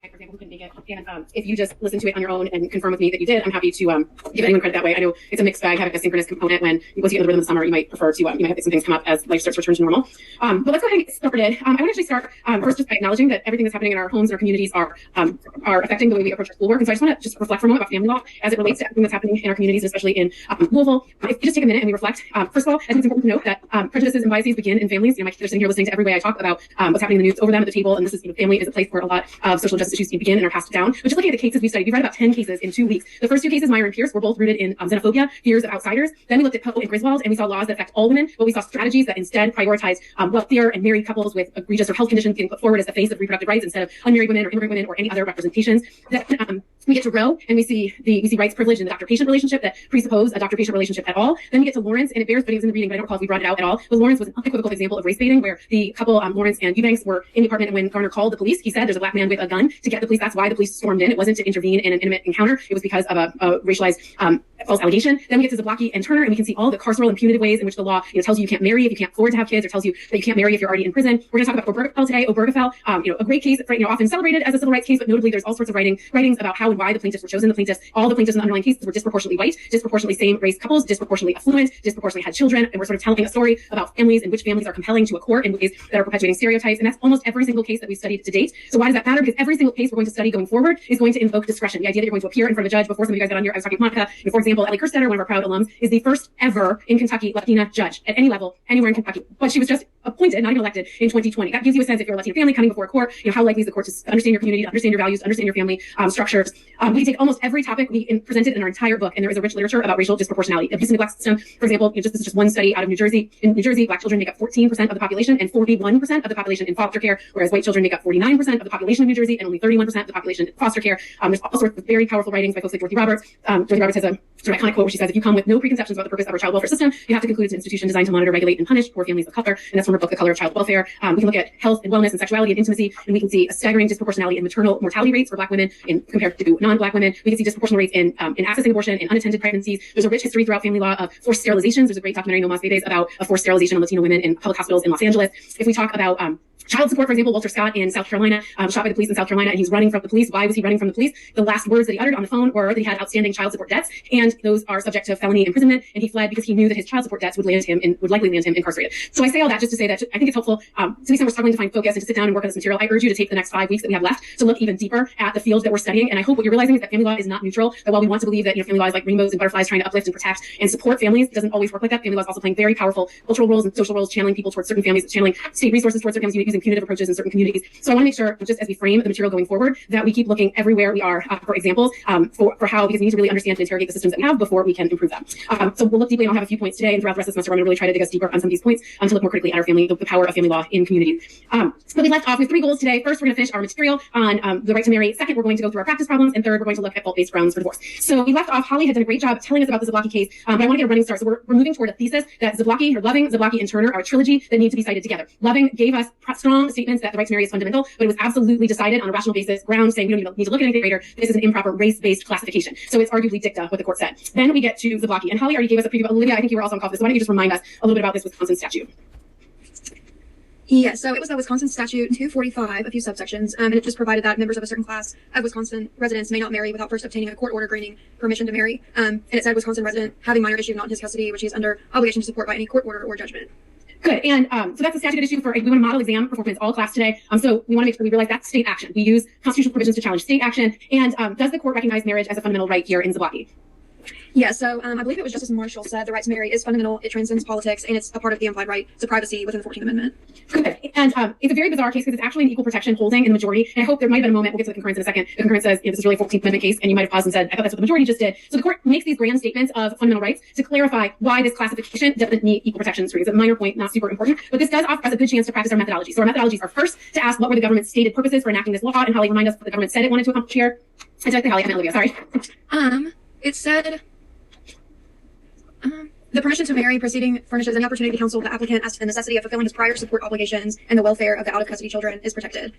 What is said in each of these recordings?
for example, who couldn't make it. And if you just listen to it on your own and confirm with me that you did, I'm happy to give anyone credit that way. I know it's a mixed bag having a synchronous component. When you go to get in the rhythm of summer, you might prefer to, you might have some things come up as life starts to return to normal. But let's go ahead and get started. I want to actually start first just by acknowledging that everything that's happening in our homes and our communities are affecting the way we approach our schoolwork. And so I just want to just reflect for a moment about family law as it relates to everything that's happening in our communities, especially in Louisville. If you just take a minute and we reflect, first of all, I think it's important to note that prejudices and biases begin in families. My kids are sitting here listening to every way I talk about what's happening in the news over them at the table. And this is, family is a place where a lot of social justice issues begin and are passed down. But just looking at the cases we studied, we've read about 10 cases in 2 weeks. The first 2 cases, Meyer and Pierce, were both rooted in xenophobia, fears of outsiders. Then we looked at Poe and Griswold, and we saw laws that affect all women, but we saw strategies that instead prioritize wealthier and married couples with egregious or health conditions getting put forward as the face of reproductive rights instead of unmarried women or immigrant women or any other representations. Then we get to Roe, and we see rights privilege in the doctor-patient relationship that presuppose a doctor-patient relationship at all. Then we get to Lawrence, and it bears, but it was in the reading, but I don't recall if we brought it out at all. But Lawrence was an unequivocal example of race baiting, where the couple, Lawrence and Eubanks, were in the apartment, and when Garner called the police, he said there's a black man with a gun to get the police. That's why the police stormed in. It wasn't to intervene in an intimate encounter. It was because of a racialized false allegation. Then we get to Zablocki and Turner, and we can see all the carceral and punitive ways in which the law tells you can't marry if you can't afford to have kids, or tells you that you can't marry if you're already in prison. We're going to talk about Obergefell today. Obergefell, a great case, often celebrated as a civil rights case, but notably there's all sorts of writings about how and why the plaintiffs were chosen. All the plaintiffs in the underlying cases were disproportionately white, disproportionately same-race couples, disproportionately affluent, disproportionately had children, and we're sort of telling a story about families and which families are compelling to a court in ways that are perpetuating stereotypes, and that's almost every single case that we've studied to date. So why does that matter? Because every single case we're going to study going forward is going to invoke discretion. The idea that you're going to appear in front of a judge. Before some of you guys got on here, I was talking with Monica, and for example, Ellie Kerstetter, one of our proud alums, is the first ever in Kentucky Latina judge at any level, anywhere in Kentucky. But she was just appointed, not even elected, in 2020. That gives you a sense, if you're a Latina family coming before a court, how likely is the court to understand your community, to understand your values, to understand your family structures. We take almost every topic we presented in our entire book, and there is a rich literature about racial disproportionality. Abuse and neglect system, for example, this is just one study out of New Jersey. In New Jersey, black children make up 14% of the population and 41% of the population in foster care, whereas white children make up 49% of the population of New Jersey and only 31% of the population in foster care. There's all sorts of very powerful writings by folks like Dorothy Roberts. Dorothy Roberts has a sort of iconic quote where she says, if you come with no preconceptions about the purpose of our child welfare system, you have to conclude it's an institution designed to monitor, regulate, and punish poor families of color. And that's from her book, The Color of Child Welfare. We can look at health and wellness and sexuality and intimacy, and we can see a staggering disproportionality in maternal mortality rates for black women compared to non-black women. We can see disproportional rates in accessing abortion, in unattended pregnancies. There's a rich history throughout family law of forced sterilizations. There's a great documentary, No Mas Bebes, about a forced sterilization of Latino women in public hospitals in Los Angeles. If we talk about child support, for example, Walter Scott in South Carolina, shot by the police in South Carolina, and he's running from the police. Why was he running from the police? The last words that he uttered on the phone were that he had outstanding child support debts, and those are subject to felony imprisonment, and he fled because he knew that his child support debts would likely land him incarcerated. So I say all that just to say that I think it's helpful, to the extent we're struggling to find focus and to sit down and work on this material, I urge you to take the next 5 weeks that we have left to look even deeper at the field that we're studying. And I hope what you're realizing is that family law is not neutral, that while we want to believe that family law is like rainbows and butterflies trying to uplift and protect and support families, it doesn't always work like that. Family law is also playing very powerful cultural roles and social roles, channeling people towards certain families, channeling state resources towards certain families, using punitive approaches in certain communities. So I want to make sure, just as we frame the material going forward, that we keep looking everywhere we are for examples for how, because we need to really understand and interrogate the systems that we have before we can improve them. So we'll look deeply, and I'll have a few points today, and throughout the rest of the semester, I'm going to really try to dig us deeper on some of these points to look more critically at our family, the power of family law in communities. So we left off with 3 goals today. First, we're going to finish our material on the right to marry. Second, we're going to go through our practice problems. And third, we're going to look at fault-based grounds for divorce. So we left off, Holly had done a great job telling us about the Zablocki case, but I want to get a running start. So we're moving toward a thesis that Zablocki, or Loving, Zablocki, and Turner are a trilogy that need to be cited together. Loving gave us strong statements that the right to marry is fundamental, but it was absolutely decided on a rational basis, ground saying we don't even need to look at anything greater. This is an improper race-based classification. So it's arguably dicta what the court said. Then we get to Zablocki, and Holly already gave us a preview. Olivia, I think you were also on call for this. So why don't you just remind us a little bit about this Wisconsin statute? Yeah, so it was the Wisconsin Statute 245, a few subsections, and it just provided that members of a certain class of Wisconsin residents may not marry without first obtaining a court order granting permission to marry. And it said Wisconsin resident having minor issue not in his custody, which he is under obligation to support by any court order or judgment. Good. And so that's a statute issue for we want a model exam performance all class today. So we want to make sure we realize that's state action. We use constitutional provisions to challenge state action. And does the court recognize marriage as a fundamental right here in Zablocki? Yeah, so I believe it was Justice Marshall said the right to marry is fundamental, it transcends politics, and it's a part of the implied right to privacy within the 14th Amendment. Good. And it's a very bizarre case because it's actually an equal protection holding in the majority. And I hope there might have been a moment, we'll get to the concurrence in a second, the concurrence says, this is really a 14th Amendment case, and you might have paused and said, I thought that's what the majority just did. So the court makes these grand statements of fundamental rights to clarify why this classification doesn't meet equal protection screenings. It's a minor point, not super important, but this does offer us a good chance to practice our methodology. So our methodologies are first to ask what were the government's stated purposes for enacting this law, and Holly, remind us what the government said it wanted to accomplish here. Exactly, Holly, I'm Olivia, sorry. It said the permission to marry proceeding furnishes any opportunity to counsel the applicant as to the necessity of fulfilling his prior support obligations, and the welfare of the out-of-custody children is protected.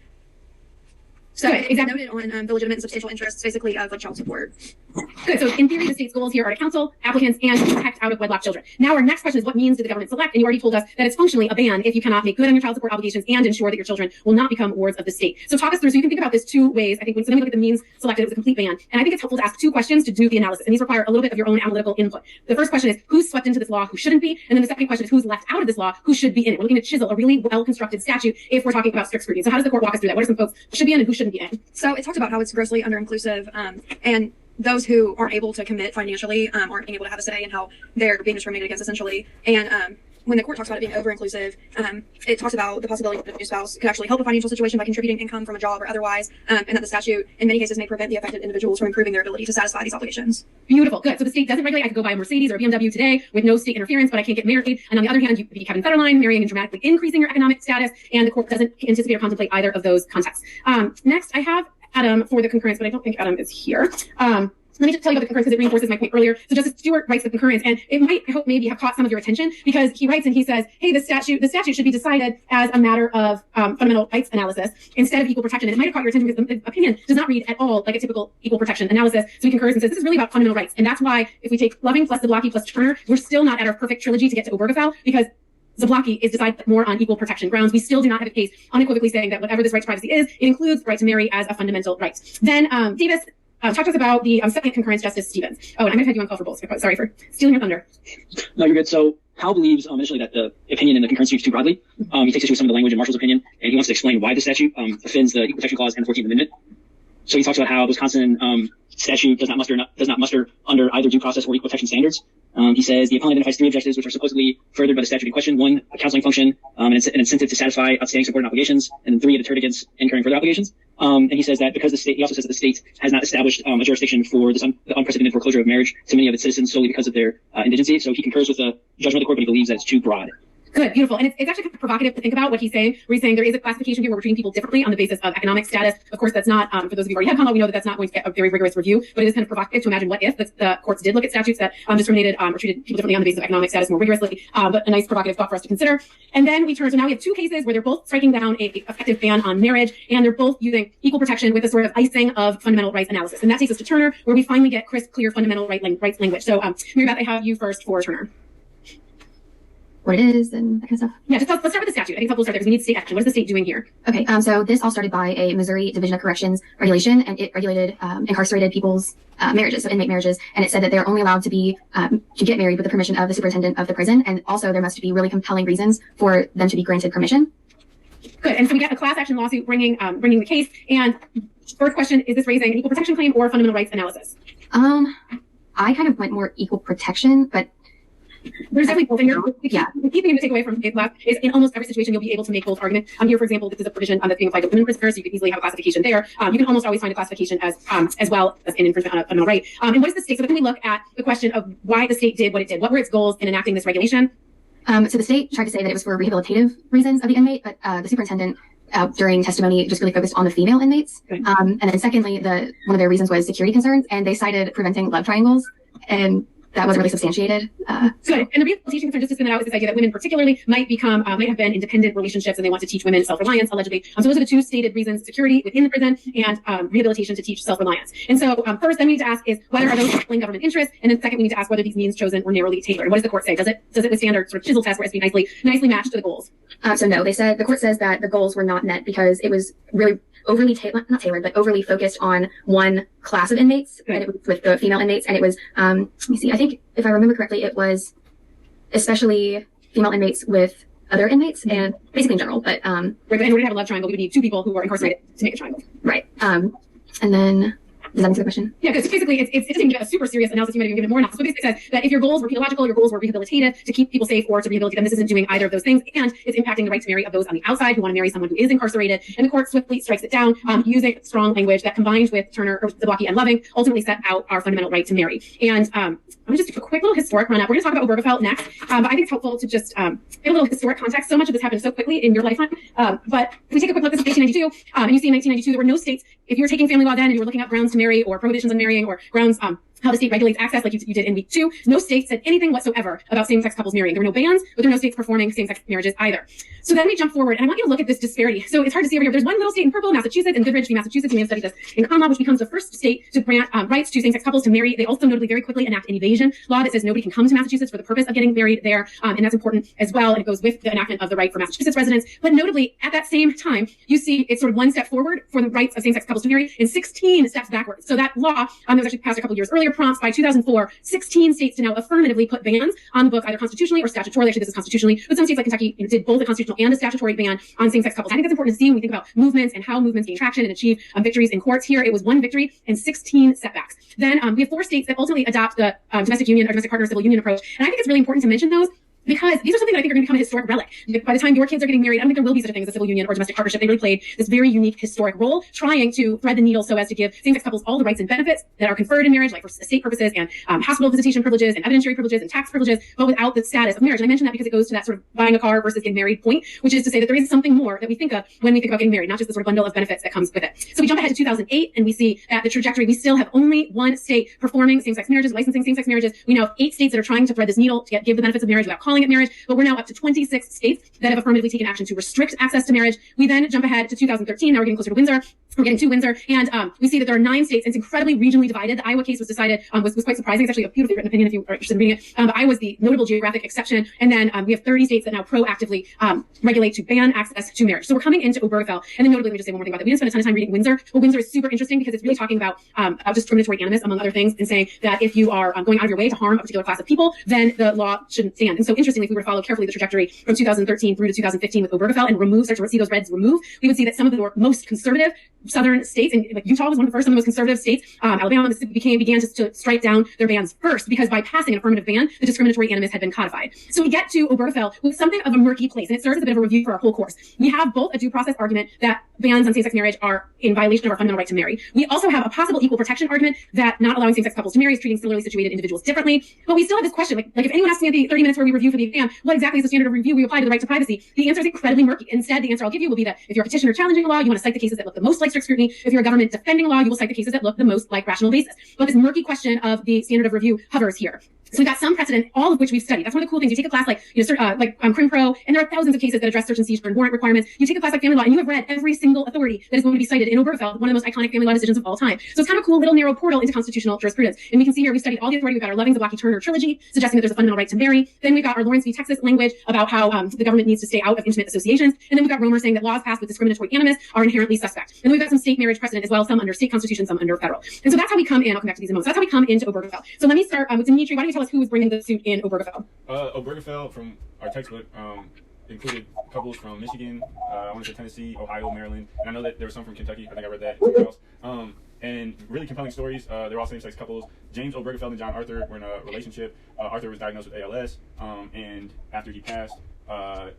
So Good, it's exactly. noted on the legitimate and substantial interests, basically, of like child support. Good. So in theory, the state's goals here are to counsel applicants and to protect out of wedlock children. Now our next question is, what means did the government select? And you already told us that it's functionally a ban if you cannot make good on your child support obligations and ensure that your children will not become wards of the state. So talk us through, so you can think about this two ways. I think when we look at the means selected, it was a complete ban. And I think it's helpful to ask two questions to do the analysis. And these require a little bit of your own analytical input. The first question is, who's swept into this law, who shouldn't be? And then the second question is, who's left out of this law, who should be in it? We're looking to chisel a really well-constructed statute if we're talking about strict scrutiny. So how does the court walk us through that? What are some folks who should be in and who shouldn't be in? So it talks about how it's grossly under-inclusive, and those who aren't able to commit financially aren't being able to have a say in how they're being discriminated against, essentially. And when the court talks about it being over-inclusive, it talks about the possibility that a new spouse could actually help a financial situation by contributing income from a job or otherwise, and that the statute, in many cases, may prevent the affected individuals from improving their ability to satisfy these obligations. Beautiful. Good. So the state doesn't regulate. I could go buy a Mercedes or a BMW today with no state interference, but I can't get married. And on the other hand, you could be Kevin Federline, marrying and dramatically increasing your economic status, and the court doesn't anticipate or contemplate either of those contexts. Next, I have Adam for the concurrence, but I don't think Adam is here. Let me just tell you about the concurrence because it reinforces my point earlier. So Justice Stewart writes the concurrence, and it might, I hope, maybe have caught some of your attention, because he writes and he says, hey, the statute should be decided as a matter of fundamental rights analysis instead of equal protection. And it might have caught your attention because the opinion does not read at all like a typical equal protection analysis. So he concurs and says this is really about fundamental rights. And that's why if we take Loving plus Zablocki plus Turner, we're still not at our perfect trilogy to get to Obergefell, because Zablocki is decided more on equal protection grounds. We still do not have a case unequivocally saying that whatever this right to privacy is, it includes the right to marry as a fundamental right. Then Davis talked to us about the second concurrence, Justice Stevens. Oh, and I'm going to have you on call for both. Sorry for stealing your thunder. No, you're good. So Howell believes initially that the opinion in the concurrence speaks too broadly. He takes issue with some of the language in Marshall's opinion, and he wants to explain why the statute offends the Equal Protection Clause and the 14th Amendment. So he talks about how the Wisconsin statute does not muster under either due process or equal protection standards. He says the appellant identifies three objectives which are supposedly furthered by the statute in question: one, a counseling function, an incentive to satisfy outstanding supporting obligations, and then three, a deterrent against incurring further obligations. And he says that because he also says that the state has not established a jurisdiction for the unprecedented foreclosure of marriage to many of its citizens solely because of their indigency. So he concurs with the judgment of the court, but he believes that it's too broad. Good, beautiful. And it's actually kind of provocative to think about what he's saying, where he's saying there is a classification here where we're treating people differently on the basis of economic status. Of course, that's not, for those of you who already had Conwell, we know that that's not going to get a very rigorous review, but it is kind of provocative to imagine what if the courts did look at statutes that discriminated or treated people differently on the basis of economic status more rigorously, but a nice provocative thought for us to consider. And then we turn, so now we have two cases where they're both striking down a effective ban on marriage, and they're both using equal protection with a sort of icing of fundamental rights analysis. And that takes us to Turner, where we finally get crisp, clear fundamental rights language. So, Mary Beth, I have you first for Turner. What it is and that kind of stuff. Yeah, just let's start with the statute. I think it's helpful to start there because we need state action. What is the state doing here? Okay, so this all started by a Missouri Division of Corrections regulation, and it regulated incarcerated people's marriages, so inmate marriages, and it said that they're only allowed to be to get married with the permission of the superintendent of the prison, and also there must be really compelling reasons for them to be granted permission. Good, and so we get a class action lawsuit bringing the case. And first question: is this raising an equal protection claim or fundamental rights analysis? I kind of went more equal protection, but there's definitely both in here. Yeah. The key thing to take away from a class is in almost every situation you'll be able to make both arguments. Here, for example, this is a provision that's being applied to women prisoners, so you could easily have a classification there. You can almost always find a classification as well as an infringement on a fundamental right. And what is the state? So then we look at the question of why the state did what it did. What were its goals in enacting this regulation? So the state tried to say that it was for rehabilitative reasons of the inmate, but the superintendent during testimony just really focused on the female inmates. And then secondly, one of their reasons was security concerns, and they cited preventing love triangles, and that wasn't really substantiated. Good. And the rehabilitation concern, just to spin it out, is this idea that women particularly might have been in dependent relationships, and they want to teach women self-reliance, allegedly. So those are the two stated reasons: security within the prison and rehabilitation to teach self-reliance. And so first, then we need to ask is whether are those fulfilling government interests, and then second, we need to ask whether these means chosen were narrowly tailored. And what does the court say? Does it withstand our sort of chisel test where it's be nicely matched to the goals? So no, the court says that the goals were not met because it was really overly not tailored, but overly focused on one class of inmates, and it was with the female inmates, and it was let me see, I think if I remember correctly, it was especially female inmates with other inmates, and basically in general, but in order to have a love triangle, we would need two people who are incarcerated to make a triangle. Right. And then does that answer the question? Yeah, because basically it doesn't even give a super serious analysis. You might even give it more analysis. But basically it says that if your goals were pedagogical, your goals were rehabilitative, to keep people safe or to rehabilitate them, this isn't doing either of those things, and it's impacting the right to marry of those on the outside who want to marry someone who is incarcerated. And the court swiftly strikes it down, using strong language that, combined with Turner, or Zablocki, and Loving, ultimately set out our fundamental right to marry. And I'm going to just do a quick little historic run up. We're going to talk about Obergefell next, but I think it's helpful to just give a little historic context. So much of this happened so quickly in your lifetime. But if we take a quick look, this is 1892, and you see in 1992 there were no states. If you were taking family law then and you were looking up grounds to marry or prohibitions on marrying or grounds how the state regulates access, like you did in week 2. No state said anything whatsoever about same-sex couples marrying. There were no bans, but there were no states performing same-sex marriages either. So then we jump forward, and I want you to look at this disparity. So it's hard to see over here. There's one little state in purple, Massachusetts, and Goodrich v. Massachusetts. You may have studied this in common law, which becomes the first state to grant rights to same-sex couples to marry. They also notably very quickly enact an evasion law that says nobody can come to Massachusetts for the purpose of getting married there, and that's important as well, and it goes with the enactment of the right for Massachusetts residents. But notably, at that same time, you see it's sort of one step forward for the rights of same-sex couples to marry and 16 steps backwards. So that law that was actually passed a couple years earlier prompts by 2004, 16 states to now affirmatively put bans on the book, either constitutionally or statutorily. Actually, this is constitutionally, but some states like Kentucky did both a constitutional and a statutory ban on same-sex couples. I think that's important to see when we think about movements and how movements gain traction and achieve victories in courts. Here, it was one victory and 16 setbacks. Then we have 4 states that ultimately adopt the domestic union or domestic partner civil union approach, and I think it's really important to mention those, because these are something that I think are going to become a historic relic. By the time your kids are getting married, I don't think there will be such a thing as a civil union or domestic partnership. They really played this very unique historic role, trying to thread the needle so as to give same-sex couples all the rights and benefits that are conferred in marriage, like for estate purposes and hospital visitation privileges and evidentiary privileges and tax privileges, but without the status of marriage. And I mention that because it goes to that sort of buying a car versus getting married point, which is to say that there is something more that we think of when we think about getting married, not just the sort of bundle of benefits that comes with it. So we jump ahead to 2008, and we see at the trajectory, we still have only 1 state performing same-sex marriages, licensing same-sex marriages. We now have 8 states that are trying to thread this needle to give the benefits of marriage without calling it marriage, but we're now up to 26 states that have affirmatively taken action to restrict access to marriage. We then jump ahead to 2013. Now we're getting closer to Windsor. We're getting to Windsor, and we see that there are 9 states. It's incredibly regionally divided. The Iowa case was decided, was quite surprising. It's actually a beautifully written opinion if you are interested in reading it. But Iowa was the notable geographic exception. And then we have 30 states that now proactively regulate to ban access to marriage. So we're coming into Obergefell. And then notably, let me just say one more thing about that. We didn't spend a ton of time reading Windsor. But Windsor is super interesting because it's really talking about discriminatory animus, among other things, and saying that if you are going out of your way to harm a particular class of people, then the law shouldn't stand. And so interestingly, if we were to follow carefully the trajectory from 2013 through to 2015 with Obergefell and start to see those reds remove, we would see that some of the most conservative southern states, and like Utah was one of the first, some of the most conservative states, Alabama, Mississippi began to strike down their bans first, because by passing an affirmative ban, the discriminatory animus had been codified. So we get to Obergefell with something of a murky place, and it serves as a bit of a review for our whole course. We have both a due process argument that bans on same-sex marriage are in violation of our fundamental right to marry. We also have a possible equal protection argument that not allowing same-sex couples to marry is treating similarly situated individuals differently. But we still have this question, like if anyone asks me at the 30 minutes where we review for the exam, what exactly is the standard of review we apply to the right to privacy? The answer is incredibly murky. Instead, the answer I'll give you will be that if you're a petitioner challenging a law, you want to cite the cases that look the most like strict scrutiny. If you're a government defending a law, you will cite the cases that look the most like rational basis. But this murky question of the standard of review hovers here. So we've got some precedent, all of which we've studied. That's one of the cool things. You take a class like, Crim Pro, and there are thousands of cases that address search and seizure and warrant requirements. You take a class like family law, and you have read every single authority that is going to be cited in Obergefell, one of the most iconic family law decisions of all time. So it's kind of a cool little narrow portal into constitutional jurisprudence. And we can see here, we've studied all the authority. We've got our Loving, Zablocki, Turner trilogy, suggesting that there's a fundamental right to marry. Then we've got our Lawrence v. Texas language about how the government needs to stay out of intimate associations. And then we've got Romer saying that laws passed with discriminatory animus are inherently suspect. And then we've got some state marriage precedent as well, some under state constitution, some under federal. And so that's how we come in. I'll come back to these in a moment. So that's how we come into Obergefell. So let me start with Dimitri. Why don't you tell us who was bringing the suit in Obergefell? Obergefell, from our textbook, included couples from Michigan, I want to say Tennessee, Ohio, Maryland, and I know that there were some from Kentucky. I think I read that somewhere else. And really compelling stories. They're all same-sex couples. James Obergefell and John Arthur were in a relationship. Arthur was diagnosed with ALS, and after he passed,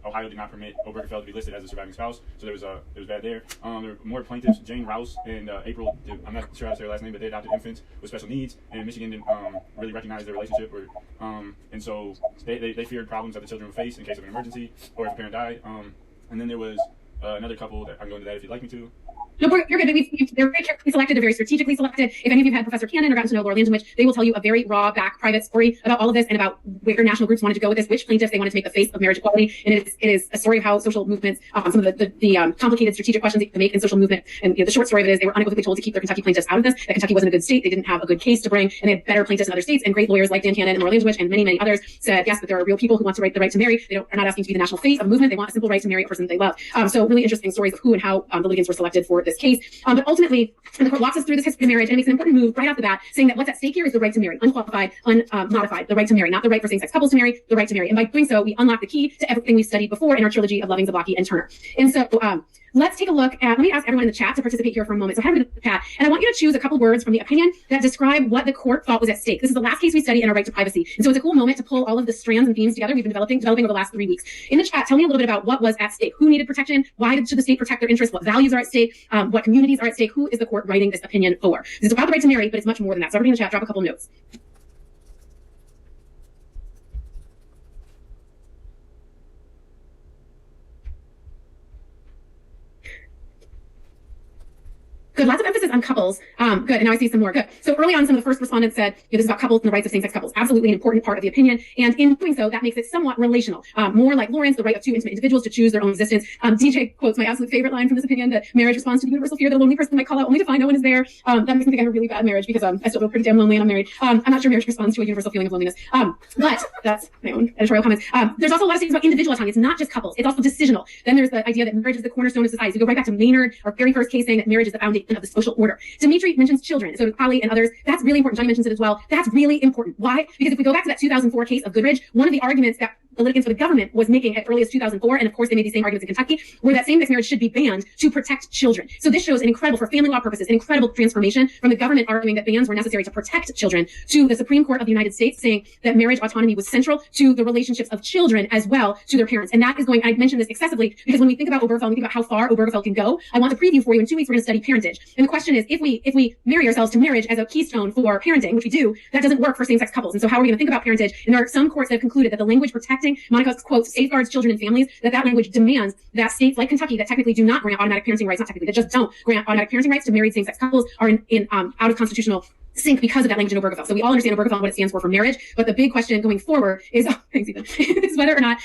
Ohio did not permit Obergefell to be listed as a surviving spouse, so it was bad there. There were more plaintiffs. Jane Rouse and April, I'm not sure how to say her last name, but they adopted infants with special needs, and Michigan didn't really recognize their relationship, and so they feared problems that the children would face in case of an emergency or if a parent died. And then there was another couple that I can go into that if you'd like me to. No, you're good. They're very carefully selected. They're very strategically selected. If any of you have had Professor Cannon or gotten to know Laura Langenwich, they will tell you a very raw, back, private story about all of this and about where national groups wanted to go with this, which plaintiffs they wanted to make the face of marriage equality. And it is a story of how social movements, some of the complicated strategic questions they make in social movement. And the short story of it is they were unequivocally told to keep their Kentucky plaintiffs out of this, that Kentucky wasn't a good state. They didn't have a good case to bring, and they had better plaintiffs in other states. And great lawyers like Dan Cannon and Laura Langenwich and many, many others said, yes, but there are real people who want to write the right to marry. They are not asking to be the national face of a movement. They want a simple right to marry a person they love. So really interesting stories of who and how the litigants were selected for this case. But ultimately, the court walks us through this history of marriage and makes an important move right off the bat, saying that what's at stake here is the right to marry, unqualified, unmodified, the right to marry, not the right for same-sex couples to marry, the right to marry. And by doing so, we unlock the key to everything we've studied before in our trilogy of Loving, Zablocki, and Turner. And so let's take a look at, let me ask everyone in the chat to participate here for a moment. So head over to the chat, and I want you to choose a couple words from the opinion that describe what the court thought was at stake. This is the last case we study in our right to privacy. And so it's a cool moment to pull all of the strands and themes together we've been developing over the last 3 weeks. In the chat, tell me a little bit about what was at stake. Who needed protection? Why should the state protect their interests? What values are at stake? What communities are at stake? Who is the court writing this opinion for? This is about the right to marry, but it's much more than that. So everybody in the chat, drop a couple notes. Good. Lots of emphasis on couples. Good. And now I see some more. Good. So early on, some of the first respondents said, this is about couples and the rights of same-sex couples. Absolutely an important part of the opinion. And in doing so, that makes it somewhat relational. More like Lawrence, the right of two intimate individuals to choose their own existence. DJ quotes my absolute favorite line from this opinion, that marriage responds to the universal fear that a lonely person might call out only to find no one is there. That makes me think I have a really bad marriage because I still feel pretty damn lonely and I'm married. I'm not sure marriage responds to a universal feeling of loneliness. But that's my own editorial comments. There's also a lot of things about individual autonomy. It's not just couples. It's also decisional. Then there's the idea that marriage is the cornerstone of society. So we go right back to Maynard, our very first case, saying that marriage is the foundation of the social order. Dimitri mentions children. So does Polly and others. That's really important. Johnny mentions it as well. That's really important. Why? Because if we go back to that 2004 case of Goodridge, one of the arguments that the litigants for the government was making as early as 2004, and of course they made these same arguments in Kentucky, were that same-sex marriage should be banned to protect children. So this shows an incredible, for family law purposes, an incredible transformation from the government arguing that bans were necessary to protect children to the Supreme Court of the United States saying that marriage autonomy was central to the relationships of children as well to their parents. And that is going, I mentioned this excessively because when we think about Obergefell, we think about how far Obergefell can go. I want to preview for you in 2 weeks, we're going to study parentage. And the question is, if we marry ourselves to marriage as a keystone for parenting, which we do, that doesn't work for same-sex couples. And so how are we going to think about parentage? And there are some courts that have concluded that the language protecting, Monica's quote, safeguards children and families, that language demands that states like Kentucky that technically do not grant automatic parenting rights, not technically, that just don't grant automatic parenting rights to married same-sex couples are in out of constitutional sync because of that language in Obergefell. So we all understand Obergefell and what it stands for marriage, but the big question going forward is, thanks Ethan, is whether or not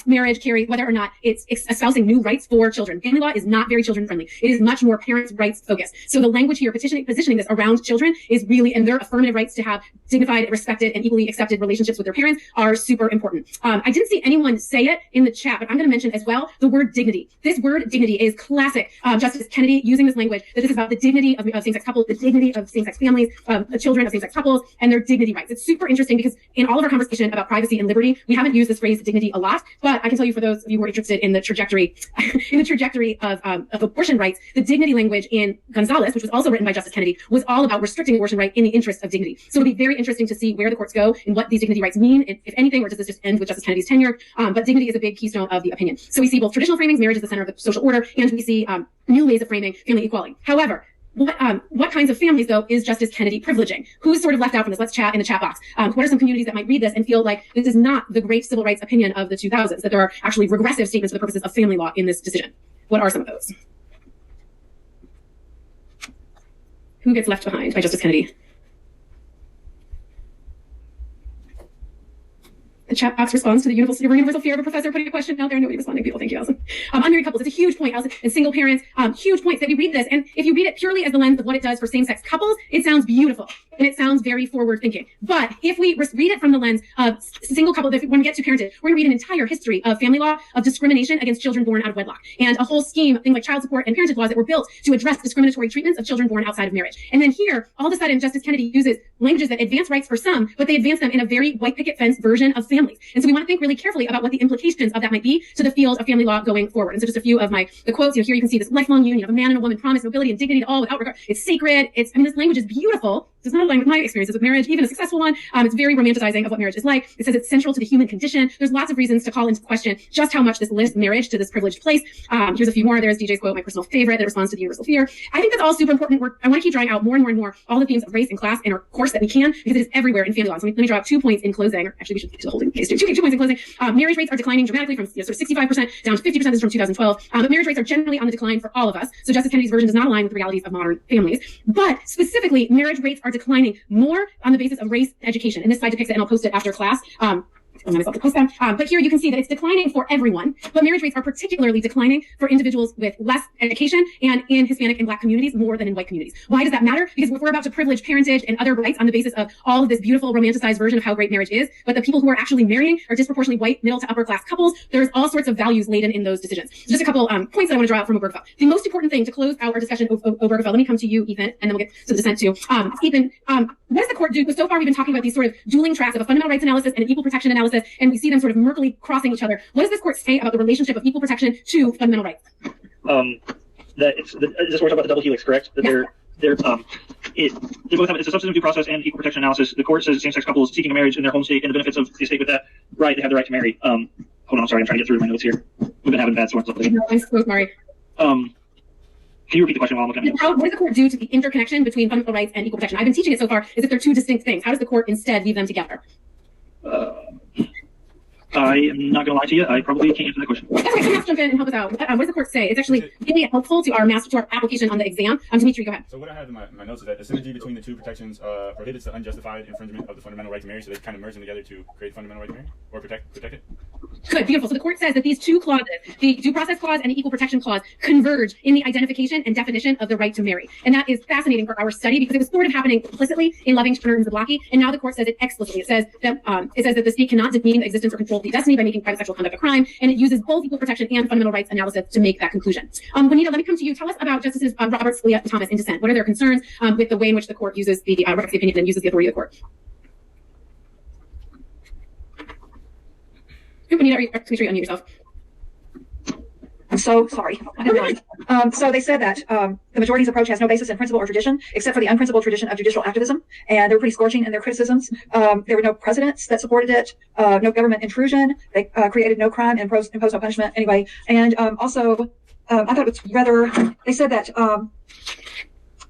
marriage carries, whether or not it's espousing new rights for children. Family law is not very children friendly. It is much more parents' rights focused. So the language here positioning this around children is really, and their affirmative rights to have dignified, respected, and equally accepted relationships with their parents are super important. I didn't see anyone say it in the chat, but I'm going to mention as well the word dignity. This word dignity is classic. Justice Kennedy using this language, that this is about the dignity of same-sex couples, the dignity of same-sex families, the children of same-sex couples, and their dignity rights. It's super interesting because in all of our conversation about privacy and liberty, we haven't used this phrase dignity a lot, but I can tell you for those of you who are interested in the trajectory, of abortion rights, the dignity language in Gonzalez, which was also written by Justice Kennedy, was all about restricting abortion right in the interest of dignity. So it'll be very interesting to see where the courts go and what these dignity rights mean, if anything, or does this just end with Justice Kennedy's tenure? But dignity is a big keystone of the opinion. So we see both traditional framings, marriage is the center of the social order, and we see new ways of framing family equality. However, what kinds of families, though, is Justice Kennedy privileging? Who's sort of left out from this? Let's chat in the chat box. What are some communities that might read this and feel like this is not the great civil rights opinion of the 2000s, that there are actually regressive statements for the purposes of family law in this decision? What are some of those? Who gets left behind by Justice Kennedy? The chat box responds to the universal fear of a professor putting a question out there. Nobody responding. People, thank you, Allison. Unmarried couples, it's a huge point, Allison, and single parents, huge points that we read this. And if you read it purely as the lens of what it does for same-sex couples, it sounds beautiful and it sounds very forward-thinking. But if we read it from the lens of single couple, when we get to parentage, we're going to read an entire history of family law, of discrimination against children born out of wedlock, and a whole scheme of things like child support and parentage laws that were built to address discriminatory treatments of children born outside of marriage. And then here, all of a sudden, Justice Kennedy uses languages that advance rights for some, but they advance them in a very white picket fence version of families. And so we want to think really carefully about what the implications of that might be to the field of family law going forward. And so just a few of the quotes, here you can see this lifelong union of a man and a woman, promise, nobility, and dignity to all without regard. It's sacred. This language is beautiful. Does not align with my experiences with marriage, even a successful one. It's very romanticizing of what marriage is like. It says it's central to the human condition. There's lots of reasons to call into question just how much this lifts marriage to this privileged place. Here's a few more. There's DJ's quote, my personal favorite, that responds to the universal fear. I think that's all super important. I want to keep drawing out more and more and more all the themes of race and class in our course that we can, because it is everywhere in family law. So let me draw out 2 points in closing. Or actually, we should do the whole case too. 2 points in closing. Marriage rates are declining dramatically from sort of 65% down to 50%. This is from 2012. But marriage rates are generally on the decline for all of us. So Justice Kennedy's version does not align with the realities of modern families. But specifically, marriage rates are declining more on the basis of race education. And this slide depicts it, and I'll post it after class. I'm going to post them. But here you can see that it's declining for everyone, but marriage rates are particularly declining for individuals with less education and in Hispanic and Black communities more than in white communities. Why does that matter? Because we're about to privilege parentage and other rights on the basis of all of this beautiful romanticized version of how great marriage is, but the people who are actually marrying are disproportionately white, middle to upper class couples. There's all sorts of values laden in those decisions. So just a couple points that I want to draw out from Obergefell. The most important thing to close out our discussion of Obergefell, let me come to you, Ethan, and then we'll get to the dissent too. Ethan, what does the court do? So far we've been talking about these sort of dueling tracks of a fundamental rights analysis and an equal protection analysis, and we see them sort of murkily crossing each other. What does this court say about the relationship of equal protection to fundamental rights? That it's this is where we're talking about the double helix, correct? That yes. they both have, it's a substantive due process and equal protection analysis. The court says same-sex couples seeking a marriage in their home state and the benefits of the state with that right, they have the right to marry. Hold on, I'm sorry, I'm trying to get through my notes here. We've been having bad storms lately. No, I'm so sorry. Can you repeat the question while I'm looking at it? What does the court do to the interconnection between fundamental rights and equal protection? I've been teaching it so far as if they're two distinct things. How does the court instead weave them together? I am not going to lie to you. I probably can't answer that question. Okay, so let's jump in and help us out. What does the court say? It's actually really helpful to our application on the exam. Dimitri, go ahead. So what I have in my notes is that the synergy between the two protections prohibits the unjustified infringement of the fundamental right to marry, so they kind of merge them together to create the fundamental right to marry, or protect it. Good, beautiful. So the court says that these two clauses, the due process clause and the equal protection clause, converge in the identification and definition of the right to marry. And that is fascinating for our study because it was sort of happening implicitly in Loving, Turner, and Zablocki, and now the court says it explicitly. It says that the state cannot demean the existence or control of the destiny by making private sexual conduct a crime, and it uses both equal protection and fundamental rights analysis to make that conclusion. Juanita, let me come to you. Tell us about Justices Roberts, Scalia, and Thomas in dissent. What are their concerns with the way in which the court uses the rejects the opinion and uses the authority of the court? Juanita, make sure you unmute yourself. I'm so sorry. So they said that the majority's approach has no basis in principle or tradition, except for the unprincipled tradition of judicial activism, and they were pretty scorching in their criticisms. There were no precedents that supported it, no government intrusion. They created no crime and imposed no punishment anyway. And also, I thought it was rather. They said that.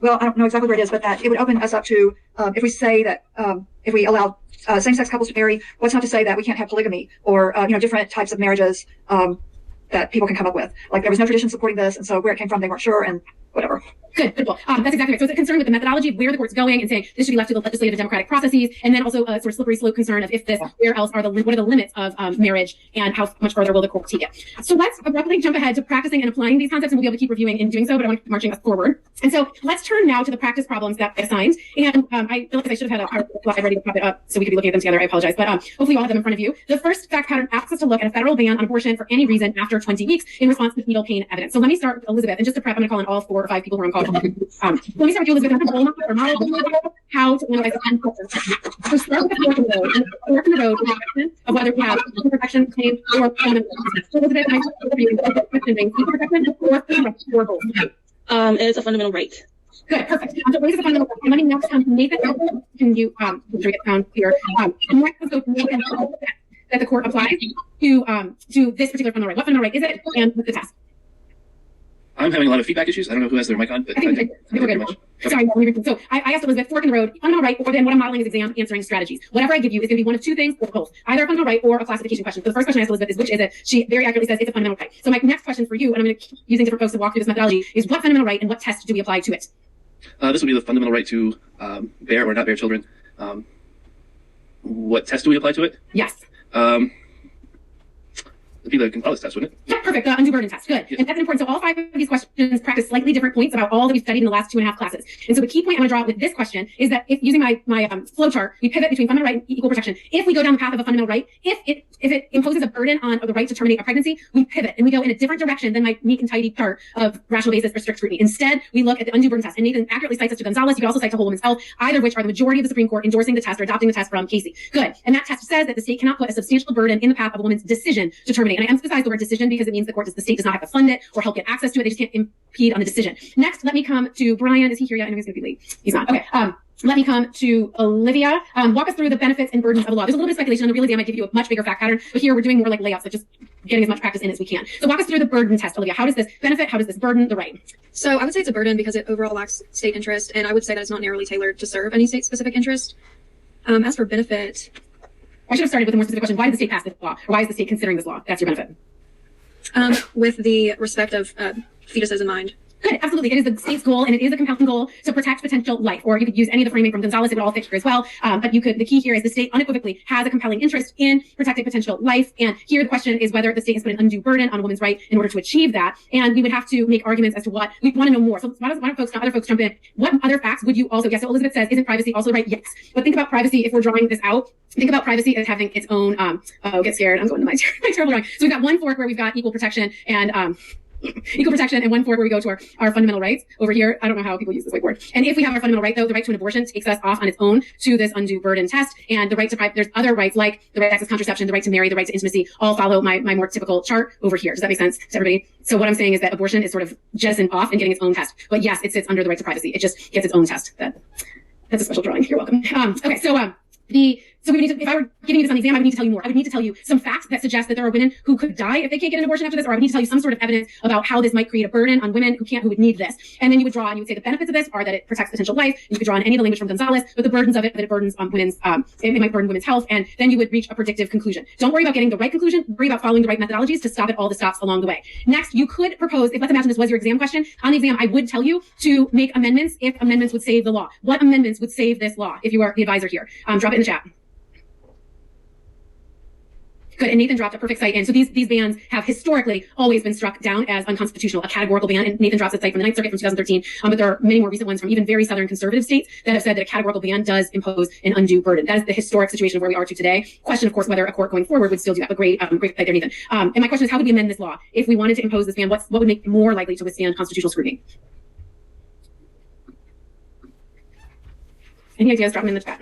Well, I don't know exactly where it is, but that it would open us up to if we say that if we allow same-sex couples to marry, what's not to say that we can't have polygamy or different types of marriages that people can come up with. Like there was no tradition supporting this, and so where it came from, they weren't sure, and whatever. Good. That's exactly right. So it's a concern with the methodology of where the court's going and saying this should be left to the legislative and democratic processes, and then also a sort of slippery slope concern of if this, where else are what are the limits of marriage and how much further will the court take it. So let's abruptly jump ahead to practicing and applying these concepts, and we'll be able to keep reviewing and doing so, but I want to keep marching us forward. And so let's turn now to the practice problems that I assigned. And I feel like I should have had a slide ready to pop it up so we could be looking at them together. I apologize, but hopefully you all have them in front of you. The first fact pattern asks us to look at a federal ban on abortion for any reason after 20 weeks in response to fetal pain evidence. So let me start with Elizabeth, and just to prep, I'm going to call in all 4 or 5 people who are on call. Let me start with you, Elizabeth. How to analyze the so start with the fork in the road. And the fork in the road is a question of whether we have equal protection claim or fundamental. So Elizabeth, my question being equal protection or both. It's a fundamental right. Good, perfect. So what is a fundamental right? And let me next come to Nathan. Can you make sure it sounds clear? Next, let's go to Nathan. That the court applies to this particular fundamental right. What fundamental right is it, and what's the test? I'm having a lot of feedback issues. I don't know who has their mic on, but I think we're good. Okay. Sorry, so I asked Elizabeth, fork in the road, fundamental right, or then what I'm modeling is exam answering strategies. Whatever I give you is going to be one of 2 things or both. Either a fundamental right or a classification question. So the first question I asked Elizabeth is, which is it? She very accurately says it's a fundamental right. So my next question for you, and I'm going to keep using different folks to walk through this methodology, is what fundamental right and what test do we apply to it? This would be the fundamental right to bear or not bear children. What test do we apply to it? Yes. It'd be the Gonzalez test, wouldn't it? Yeah, perfect. The undue burden test. Good. Yeah. And that's important. So all 5 of these questions practice slightly different points about all that we've studied in the last 2.5 classes. And so the key point I want to draw out with this question is that if using my flow chart, we pivot between fundamental right and equal protection. If we go down the path of a fundamental right, if it imposes a burden on the right to terminate a pregnancy, we pivot and we go in a different direction than my neat and tidy chart of rational basis or strict scrutiny. Instead, we look at the undue burden test. And Nathan accurately cites us to Gonzalez. You can also cite to Whole Woman's Health, either of which are the majority of the Supreme Court endorsing the test or adopting the test from Casey. Good. And that test says that the state cannot put a substantial burden in the path of a woman's decision to terminate. And I emphasize the word decision because it means the state does not have to fund it or help get access to it. They just can't impede on the decision. Next, let me come to Brian. Is he here yet? I know he's going to be late. He's not. Okay. Let me come to Olivia. Walk us through the benefits and burdens of the law. There's a little bit of speculation on the real exam. I give you a much bigger fact pattern, but here we're doing more like layups, so just getting as much practice in as we can. So walk us through the burden test, Olivia. How does this benefit? How does this burden the right? So I would say it's a burden because it overall lacks state interest, and I would say that it's not narrowly tailored to serve any state-specific interest. As for benefit, I should have started with a more specific question. Why does the state pass this law? Or why is the state considering this law? That's your benefit. With the respect of fetuses in mind. Good, absolutely. It is the state's goal, and it is a compelling goal to protect potential life. Or you could use any of the framing from Gonzalez; it would all fit here as well. But the key here is the state unequivocally has a compelling interest in protecting potential life. And here the question is whether the state has put an undue burden on a woman's right in order to achieve that. And we would have to make arguments as to what we want to know more. So why don't other folks jump in? What other facts would you also? Yes. So Elizabeth says, isn't privacy also the right? Yes. But think about privacy if we're drawing this out. Think about privacy as having its own. Get scared. I'm going to my terrible drawing. So we've got one fork where we've got equal protection and one fork where we go to our fundamental rights over here. I don't know how people use this whiteboard. And if we have our fundamental right, though, the right to an abortion takes us off on its own to this undue burden test. And the right to there's other rights like the right to access contraception, the right to marry, the right to intimacy, all follow my more typical chart over here. Does that make sense to everybody? So what I'm saying is that abortion is sort of jettisoned off and getting its own test. But yes, it sits under the right to privacy. It just gets its own test. That's a special drawing. You're welcome. Okay, so the So we would need to, if I were giving you this on the exam, I would need to tell you more. I would need to tell you some facts that suggest that there are women who could die if they can't get an abortion after this, or I would need to tell you some sort of evidence about how this might create a burden on women who would need this. And then you would draw and you would say the benefits of this are that it protects potential life. And you could draw on any of the language from Gonzalez, but the burdens of it, that it burdens it might burden women's health. And then you would reach a predictive conclusion. Don't worry about getting the right conclusion. Worry about following the right methodologies to stop at all the stops along the way. Next, you could propose, let's imagine this was your exam question. On the exam, I would tell you to make amendments if amendments would save the law. What amendments would save this law if you are the advisor here? Drop it in the chat. Good, and Nathan dropped a perfect cite in. So these bans have historically always been struck down as unconstitutional, a categorical ban. And Nathan drops a cite from the Ninth Circuit from 2013. But there are many more recent ones from even very southern conservative states that have said that a categorical ban does impose an undue burden. That is the historic situation of where we are to today. Question, of course, whether a court going forward would still do that. But great cite there, Nathan. And my question is, how would we amend this law if we wanted to impose this ban? What would make it more likely to withstand constitutional scrutiny? Any ideas? Drop them in the chat.